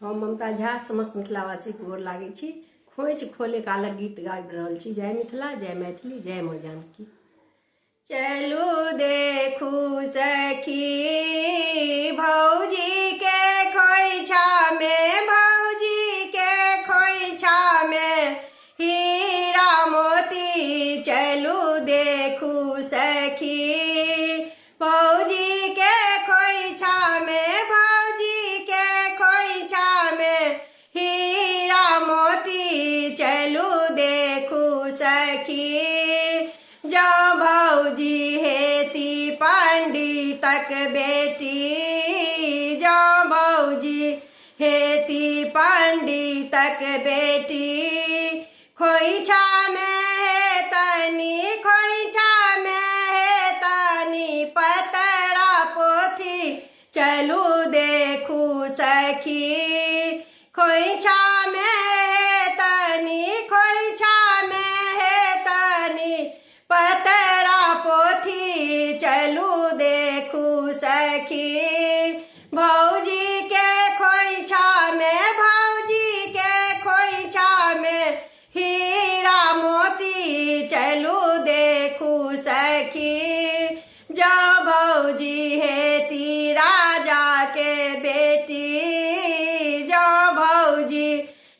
हम ममता झा समस्त मिथिलावासी को गोर लागे छी। खोइछ खोले कालक गीत गाबि रहल छी। जय मिथिला, जय मैथिली, जय माँ जानकी। चलू देखू सखी भौजी के खोइछा में, भौजी के खोइछा में हीरा मोती। चलू देखू सखी भौजी के खोइछा में, भौजी के खोइछा में हीरा मोती। चलू देखू सखी जो भौजी हेती पंडितक बेटी, जो भौजी हेती पंडितक बेटी। खोइछा में है तनी, खोइछा में है तनी पतरा पोथी। चलू देखू सखी खोइछा में है तनी, खोइछा में है तनी पतरा पोथी। चलू देखू सखी भौजी के खोइछा में, भौजी के खोइछा में हीरा मोती। चलू देखू सखी जो भौजी हेती राजा के बेटी, जो भौजी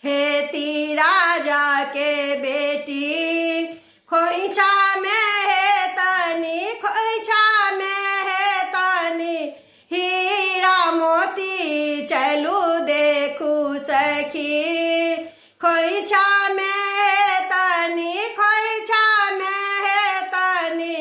हेती राजा के बेटी। खोइछा में है तनी, खोइछा में है तनी हीरा मोती। चलू देखू सखी खोइछा में है तनी, खोइछा में है तनी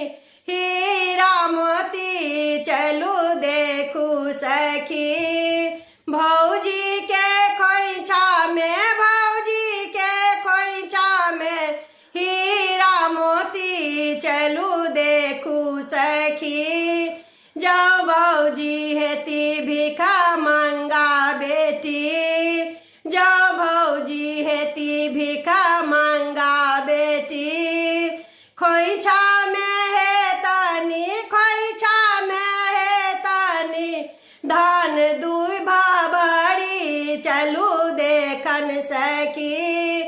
हीरा मोती। चलू देखू सखी भौजी के खोइछा में, भौजी के खोइछा में हीरा मोती। चलू देखू सखी जो भौजी हेती भिखा मंगा बेटी, जो भौजी हेती भिखा मंगा बेटी। खोइछा में है तनी, खोइछा में है तनी धान दुई भाभरी। चलू देखन सखी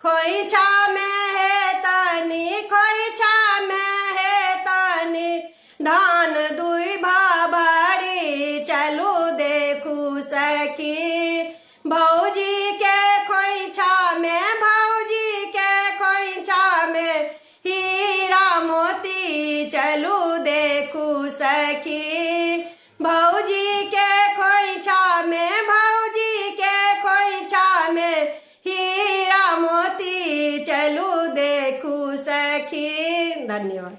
खोइछा में है तनी, खोइछा में है तनी धान दुई भाभरी। चलू देखू सखी भौजी के खोइछा में, भौजी के खोइछा में हीरा मोती। चलू देखू सखी भौजी के खोइछा में, भौजी के खोइछा में हीरा मोती। चलू देखू सखी। धन्यवाद।